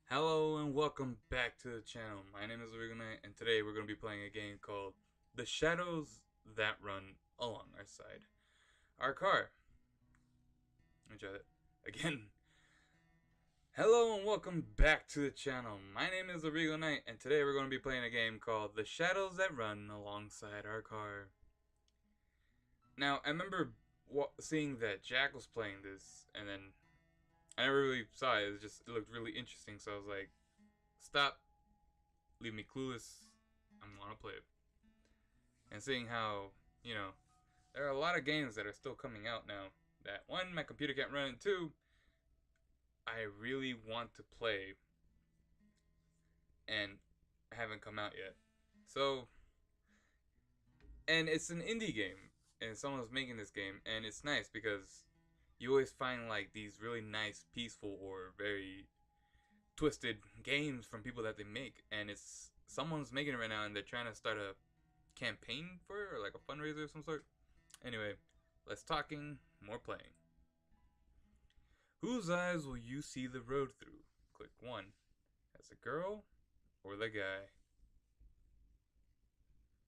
Hello and welcome back to the channel. My name is Origo Knight, and today we're going to be playing a game called The Shadows That Run Along Our Side. Our car. Enjoy it. Again. Hello and welcome back to the channel. My name is Origo Knight, and today we're going to be playing a game called The Shadows That Run Alongside Our Car. Now, I remember seeing that Jack was playing this, and then I never really saw it. It looked really interesting, so I was like, stop. Leave me clueless. I'm gonna play it. And seeing how, there are a lot of games that are still coming out now that one, my computer can't run, and two, I really want to play and haven't come out yet. So, and it's an indie game, and someone's making this game, and it's nice because you always find like these really nice, peaceful, or very twisted games from people that they make, and it's someone's making it right now, and they're trying to start a campaign for it, or like a fundraiser of some sort. Anyway, less talking, more playing. Whose eyes will you see the road through? Click 1. As a girl or the guy?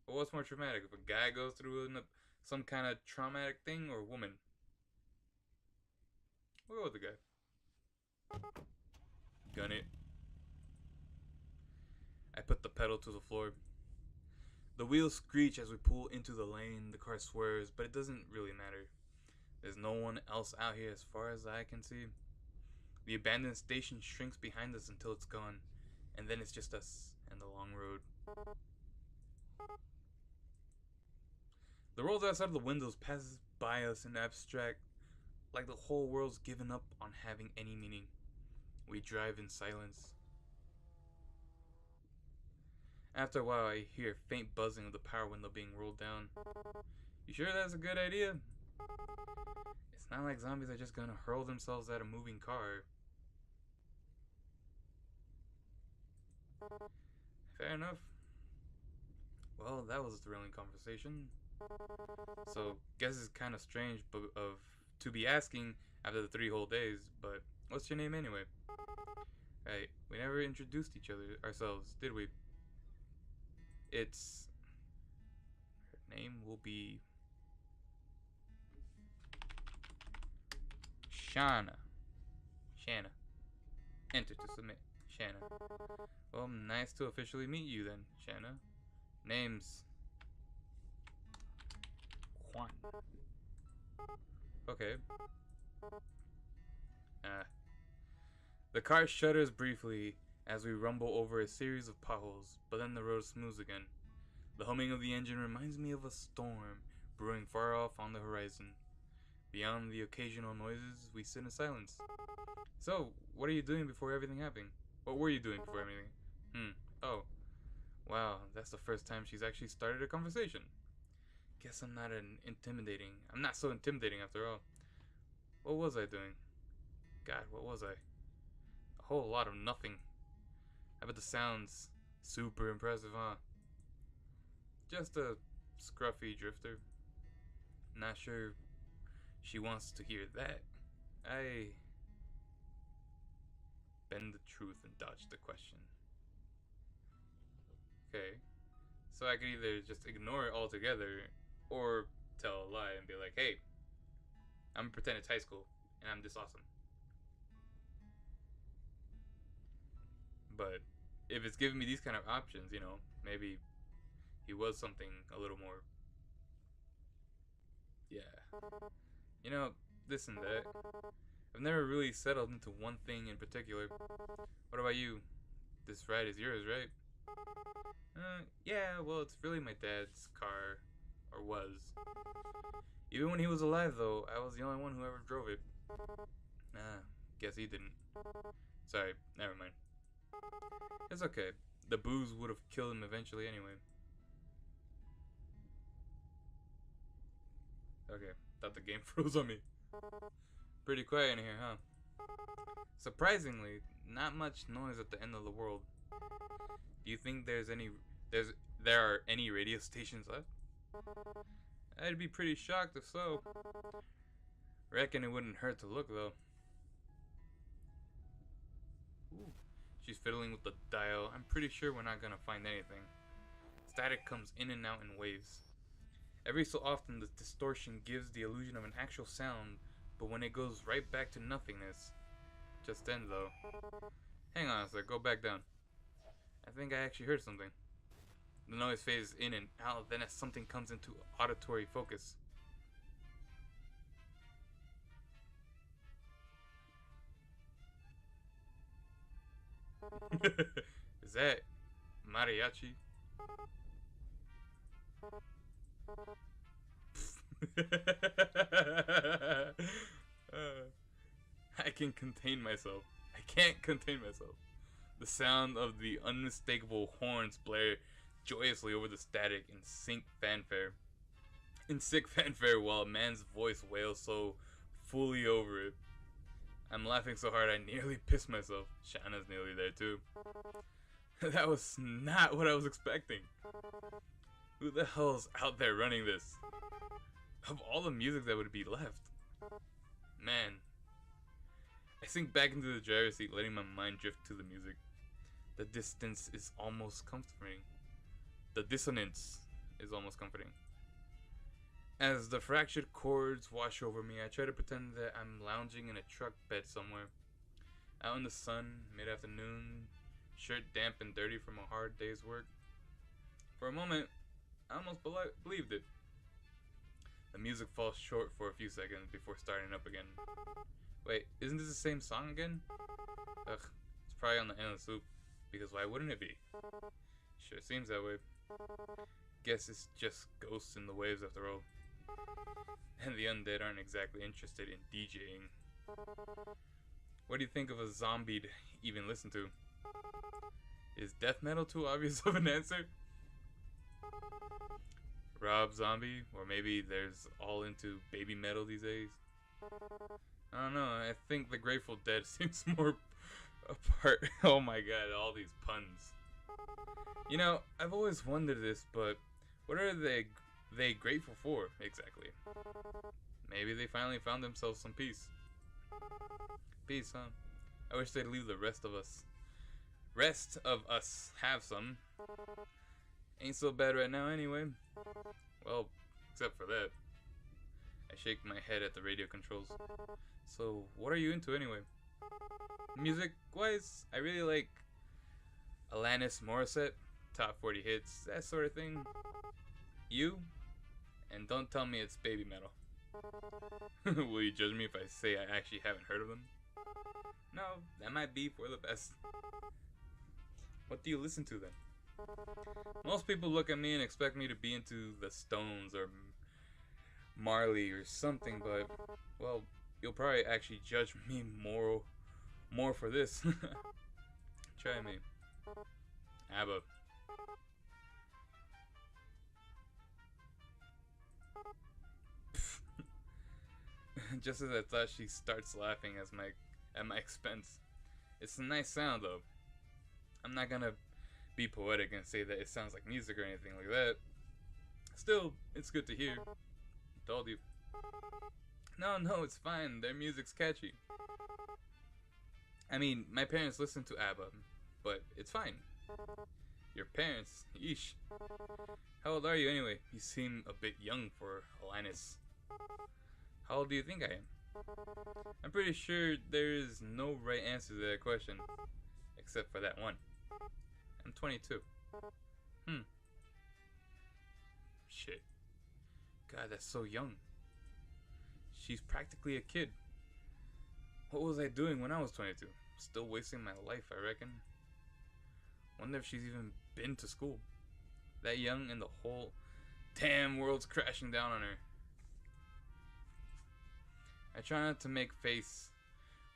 Well, what's more traumatic? If a guy goes through some kind of traumatic thing, or a woman? We'll go with the guy. Gun it. I put the pedal to the floor. The wheels screech as we pull into the lane. The car swerves, but it doesn't really matter. There's no one else out here as far as I can see. The abandoned station shrinks behind us until it's gone, and then it's just us and the long road. The world outside of the windows passes by us in abstract, like the whole world's given up on having any meaning. We drive in silence. After a while, I hear faint buzzing of the power window being rolled down. You sure that's a good idea? It's not like zombies are just gonna hurl themselves at a moving car. Fair enough. Well, that was a thrilling conversation. So, guess it's kind of strange to be asking after the 3 whole days, but what's your name anyway? Hey, we never introduced ourselves, did we? It's... Her name will be... Shanna. Shanna. Enter to submit. Shanna. Well, nice to officially meet you then, Shanna. Name's... Juan. Okay. The car shudders briefly as we rumble over a series of potholes, but then the road smooths again. The humming of the engine reminds me of a storm brewing far off on the horizon. Beyond the occasional noises, we sit in silence. So, what are you doing before everything happened? What were you doing before everything? Oh. Wow, that's the first time she's actually started a conversation. Guess I'm not so intimidating after all. What was I doing? God, what was I? A whole lot of nothing. I bet the sound's super impressive, huh? Just a scruffy drifter. Not sure she wants to hear that. I bend the truth and dodge the question. Okay. So I could either just ignore it altogether, or tell a lie and be like, hey, I'm gonna pretend it's high school, and I'm this awesome. But if it's giving me these kind of options, maybe he was something a little more, yeah. You know, this and that. I've never really settled into one thing in particular. What about you? This ride is yours, right? Yeah, well, it's really my dad's car. Or was. Even when he was alive, though, I was the only one who ever drove it. Guess he didn't. Sorry, never mind. It's okay. The booze would have killed him eventually anyway. Okay, thought the game froze on me. Pretty quiet in here, huh? Surprisingly, not much noise at the end of the world. Do you think there are any radio stations left? I'd be pretty shocked if so. Reckon it wouldn't hurt to look though. Ooh. She's fiddling with the dial. I'm pretty sure we're not gonna find anything. Static comes in and out in waves. Every so often, the distortion gives the illusion of an actual sound, but when it goes right back to nothingness. Just then, though. Hang on a sec, go back down. I think I actually heard something. The noise fades in and out, then as something comes into auditory focus. Is that mariachi? I can contain myself. I can't contain myself. The sound of the unmistakable horns blare joyously over the static in sick fanfare. While a man's voice wails so fully over it. I'm laughing so hard I nearly pissed myself. Shanna's nearly there too. That was not what I was expecting. Who the hell's out there running this? Of all the music that would be left. Man. I sink back into the driver's seat, letting my mind drift to the music. The distance is almost comforting. The dissonance is almost comforting. As the fractured chords wash over me, I try to pretend that I'm lounging in a truck bed somewhere. Out in the sun, mid-afternoon, shirt damp and dirty from a hard day's work. For a moment, I almost believed it. The music falls short for a few seconds before starting up again. Wait, isn't this the same song again? Ugh, it's probably on the endless loop, because why wouldn't it be? Sure seems that way. Guess it's just ghosts in the waves after all. And the undead aren't exactly interested in DJing. What do you think of a zombie to even listen to? Is death metal too obvious of an answer? Rob Zombie? Or maybe there's all into baby metal these days? I don't know, I think the Grateful Dead seems more apart. Oh my god, all these puns. You know, I've always wondered this, but what are they grateful for, exactly? Maybe they finally found themselves some peace. Peace, huh? I wish they'd leave the rest of us have some. Ain't so bad right now anyway. Well, except for that. I shake my head at the radio controls. So, what are you into anyway? Music-wise, I really like Alanis Morissette, top 40 hits, that sort of thing. You? And don't tell me it's baby metal. Will you judge me if I say I actually haven't heard of them? No, that might be for the best. What do you listen to then? Most people look at me and expect me to be into the Stones or Marley or something, but, well, you'll probably actually judge me more for this. Try me. ABBA. Just as I thought, she starts laughing at my expense. It's a nice sound though. I'm not gonna be poetic and say that it sounds like music or anything like that. Still, it's good to hear. Told you. No, it's fine. Their music's catchy. I mean, my parents listen to ABBA, but it's fine. Your parents? Yeesh. How old are you anyway? You seem a bit young for Alanis. How old do you think I am? I'm pretty sure there is no right answer to that question. Except for that one. I'm 22. Shit. God, that's so young. She's practically a kid. What was I doing when I was 22? Still wasting my life, I reckon. Wonder if she's even been to school. That young and the whole damn world's crashing down on her. I try not to make face,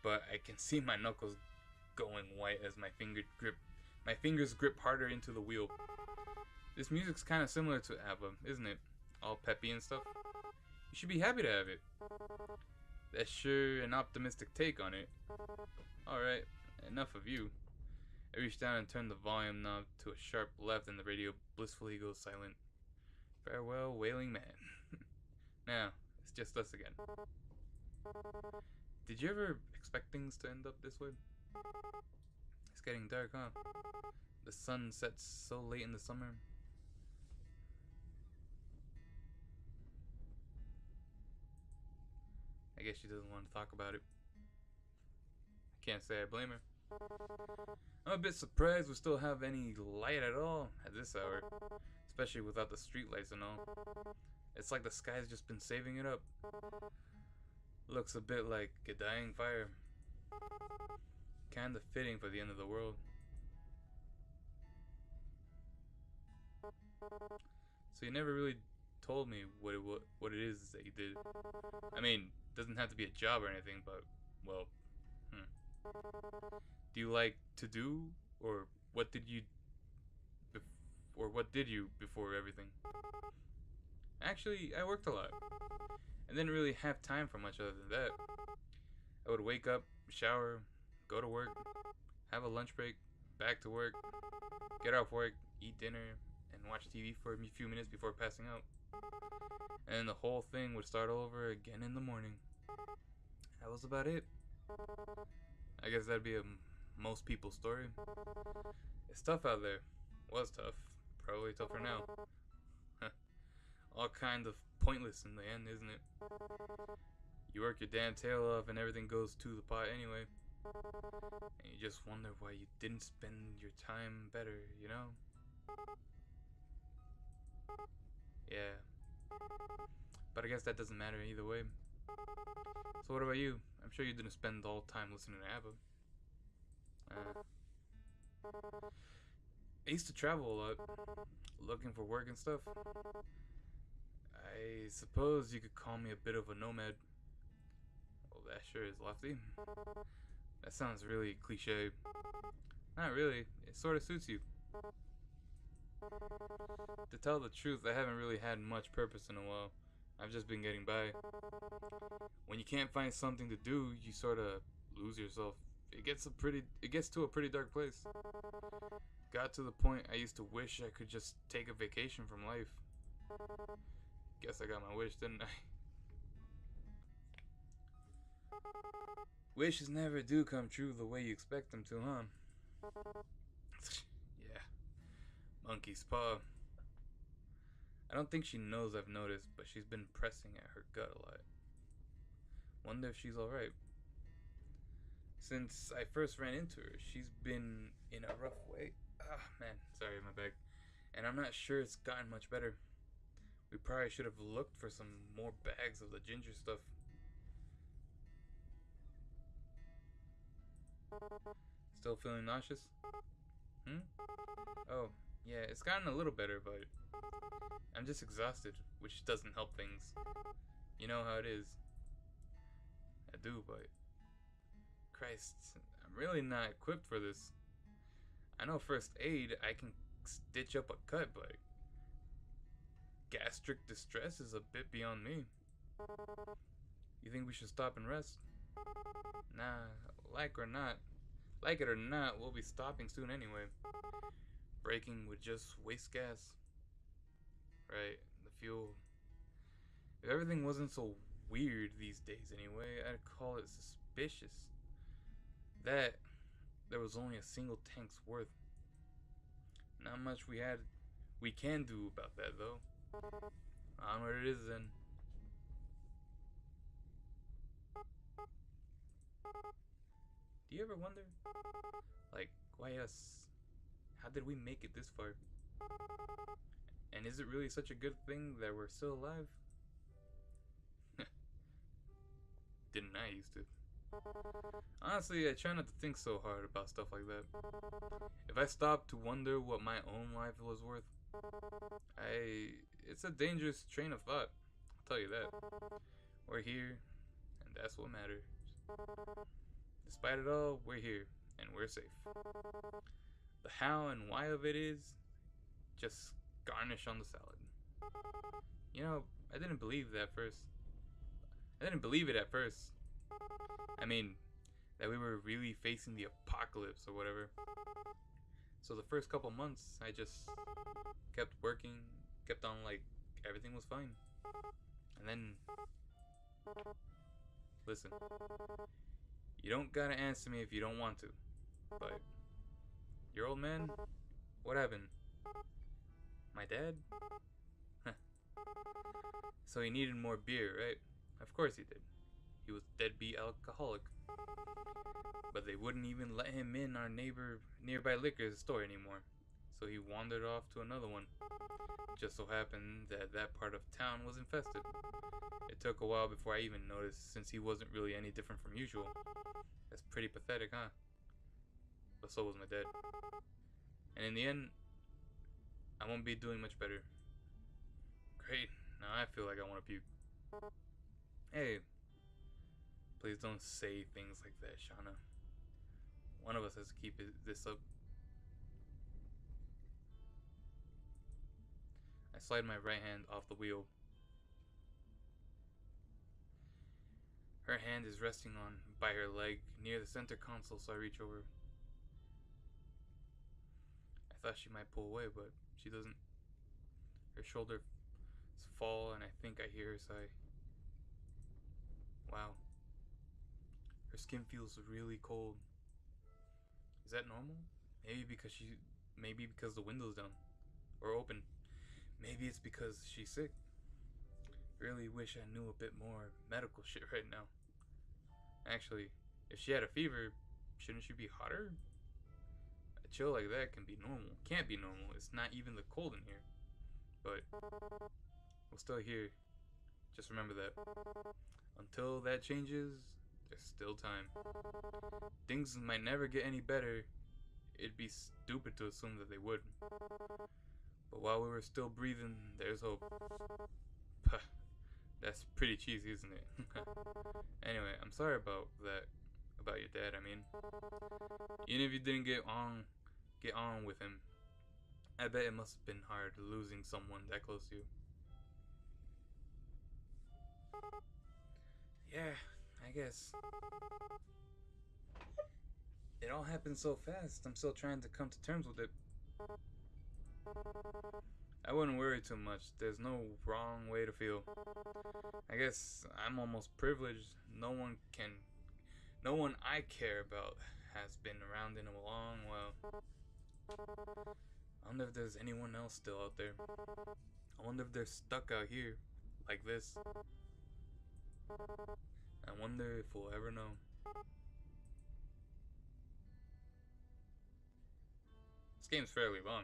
but I can see my knuckles going white as my fingers grip harder into the wheel. This music's kind of similar to ABBA, isn't it? All peppy and stuff. You should be happy to have it. That's sure an optimistic take on it. Alright, enough of you. I reach down and turn the volume knob to a sharp left and the radio blissfully goes silent. Farewell, wailing man. Now, it's just us again. Did you ever expect things to end up this way? It's getting dark, huh? The sun sets so late in the summer. I guess she doesn't want to talk about it. I can't say I blame her. I'm a bit surprised we still have any light at all at this hour, especially without the street lights and all. It's like the sky's just been saving it up. Looks a bit like a dying fire. Kinda fitting for the end of the world. So you never really told me what it is that you did. I mean, doesn't have to be a job or anything, but well, do you like to do, or what did you, what did you before everything? Actually, I worked a lot. I didn't really have time for much other than that. I would wake up, shower, go to work, have a lunch break, back to work, get off work, eat dinner, and watch TV for a few minutes before passing out. And then the whole thing would start over again in the morning. That was about it. I guess that'd be most people's story. It's tough out there. Was tough. Probably tougher now. All kind of pointless in the end, isn't it? You work your damn tail off and everything goes to the pot anyway. And you just wonder why you didn't spend your time better, you know? Yeah. But I guess that doesn't matter either way. So what about you? I'm sure you didn't spend all time listening to ABBA. I used to travel a lot, looking for work and stuff. I suppose you could call me a bit of a nomad. Well, that sure is lofty. That sounds really cliche. Not really, it sort of suits you. To tell the truth, I haven't really had much purpose in a while. I've just been getting by. When you can't find something to do, you sort of lose yourself. It gets to a pretty dark place. Got to the point I used to wish I could just take a vacation from life. Guess I got my wish, didn't I? Wishes never do come true the way you expect them to, huh? Yeah. Monkey's paw. I don't think she knows I've noticed, but she's been pressing at her gut a lot. Wonder if she's alright. Since I first ran into her, she's been in a rough way. Ah, man, sorry, my bag. And I'm not sure it's gotten much better. We probably should have looked for some more bags of the ginger stuff. Still feeling nauseous? Oh, yeah, it's gotten a little better, but I'm just exhausted, which doesn't help things. You know how it is. I do, but Christ, I'm really not equipped for this. I know first aid, I can stitch up a cut, but gastric distress is a bit beyond me. You think we should stop and rest? Nah, like it or not, we'll be stopping soon anyway. Braking would just waste gas. Right, the fuel. If everything wasn't so weird these days anyway, I'd call it suspicious. That there was only a single tank's worth. Not much we can do about that though. Onward it is then. Do you ever wonder, like, why us? How did we make it this far? And is it really such a good thing that we're still alive? Didn't I used to? Honestly, I try not to think so hard about stuff like that. If I stop to wonder what my own life was worth, it's a dangerous train of thought. I'll tell you that. We're here, and that's what matters. Despite it all, we're here, and we're safe. The how and why of it is just garnish on the salad. You know, I didn't believe it at first. I mean, that we were really facing the apocalypse or whatever. So the first couple months, I just kept working, kept on like everything was fine. And then, listen, you don't gotta answer me if you don't want to, but old man? What happened? My dad? Huh. So he needed more beer, right? Of course he did. He was a deadbeat alcoholic. But they wouldn't even let him in our nearby liquor store anymore. So he wandered off to another one. Just so happened that that part of town was infested. It took a while before I even noticed, since he wasn't really any different from usual. That's pretty pathetic, huh? But so was my dad. And in the end, I won't be doing much better. Great, now I feel like I want to puke. Hey, please don't say things like that, Shauna. One of us has to keep this up. I slide my right hand off the wheel. Her hand is resting on by her leg near the center console, so I reach over. I thought she might pull away, but she doesn't. Her shoulders fall, and I think I hear her sigh. Wow. Her skin feels really cold. Is that normal? Maybe because the window's down or open. Maybe it's because she's sick. Really wish I knew a bit more medical shit right now. Actually, if she had a fever, shouldn't she be hotter? A chill like that can be normal. Can't be normal. It's not even the cold in here. But we're still here. Just remember that. Until that changes, there's still time. Things might never get any better. It'd be stupid to assume that they would. But while we were still breathing, there's hope. That's pretty cheesy, isn't it? Anyway, I'm sorry about that. About your dad, I mean. Even if you didn't get on with him, I bet it must have been hard losing someone that close to you. Yeah, I guess. It all happened so fast, I'm still trying to come to terms with it. I wouldn't worry too much. There's no wrong way to feel. I guess I'm almost privileged. No one I care about has been around in a long while. I wonder if there's anyone else still out there. I wonder if they're stuck out here, like this. I wonder if we'll ever know. This game's fairly long.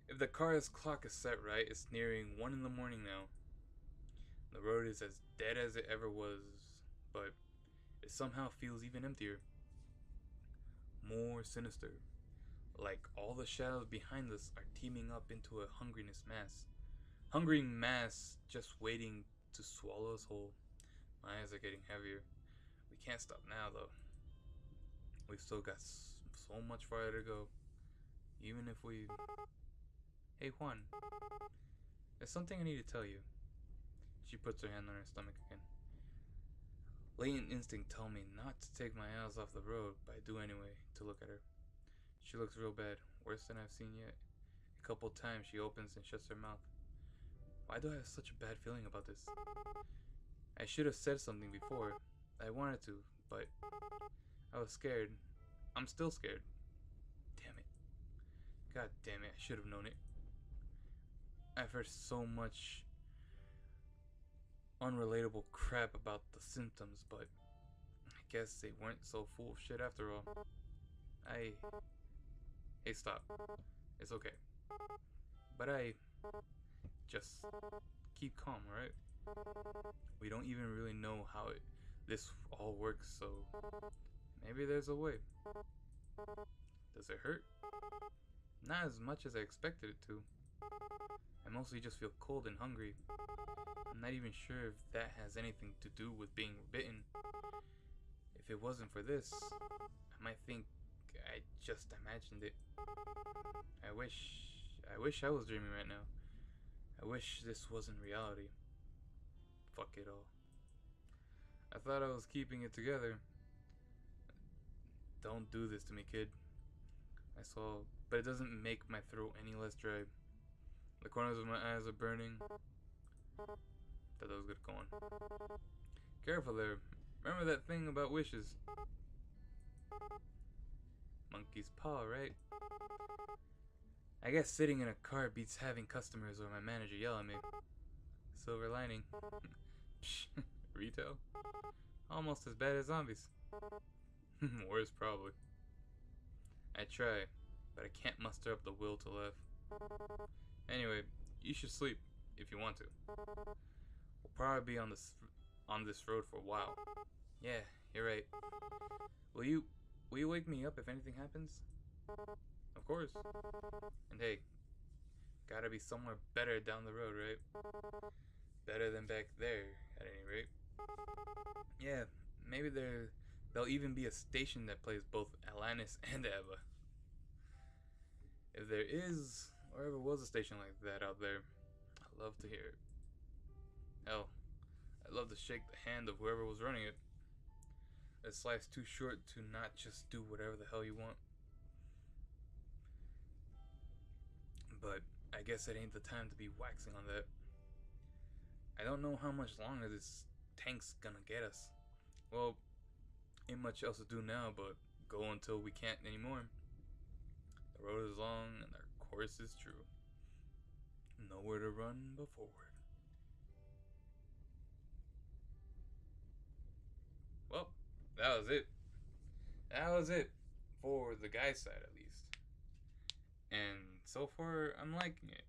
If the car's clock is set right, it's nearing 1 in the morning now. The road is as dead as it ever was, but it somehow feels even emptier. More sinister. Like all the shadows behind us are teaming up into a hungriness mass. Hungering mass just waiting to swallow us whole. My eyes are getting heavier. We can't stop now though. We've still got so much farther to go. Even if we... Hey Juan, there's something I need to tell you. She puts her hand on her stomach again. Latent instinct told me not to take my eyes off the road, but I do anyway, to look at her. She looks real bad, worse than I've seen yet. A couple times she opens and shuts her mouth. Why do I have such a bad feeling about this? I should have said something before. I wanted to, but I was scared. I'm still scared. Damn it. God damn it, I should have known it. I've heard so much unrelatable crap about the symptoms, but I guess they weren't so full of shit after all. Hey, stop. It's okay. But just keep calm, alright? We don't even really know how this all works, so maybe there's a way. Does it hurt? Not as much as I expected it to. I mostly just feel cold and hungry. I'm not even sure if that has anything to do with being bitten. If it wasn't for this, I might think I just imagined it. I wish I was dreaming right now. I wish this wasn't reality. Fuck it all. I thought I was keeping it together. Don't do this to me, kid. I saw, but it doesn't make my throat any less dry. The corners of my eyes are burning. Thought that was good going. Careful there. Remember that thing about wishes? Monkey. monkey's paw, right? I guess sitting in a car beats having customers or my manager yell at me. Silver lining. Retail? Almost as bad as zombies. Worse, probably. I try, but I can't muster up the will to laugh. Anyway, you should sleep if you want to. We'll probably be on this road for a while. Yeah, you're right. Will you wake me up if anything happens? Of course. And hey, gotta be somewhere better down the road, right? Better than back there, at any rate. Yeah, maybe there'll even be a station that plays both Atlantis and Eva. If there is, or ever was a station like that out there, I'd love to hear it. Hell, I'd love to shake the hand of whoever was running it. This life's too short to not just do whatever the hell you want. But I guess it ain't the time to be waxing on that. I don't know how much longer this tank's gonna get us. Well, ain't much else to do now but go until we can't anymore. The road is long and our course is true. Nowhere to run but forward. Well, that was it. That was it. For the guy's side, at least. And so far, I'm liking it.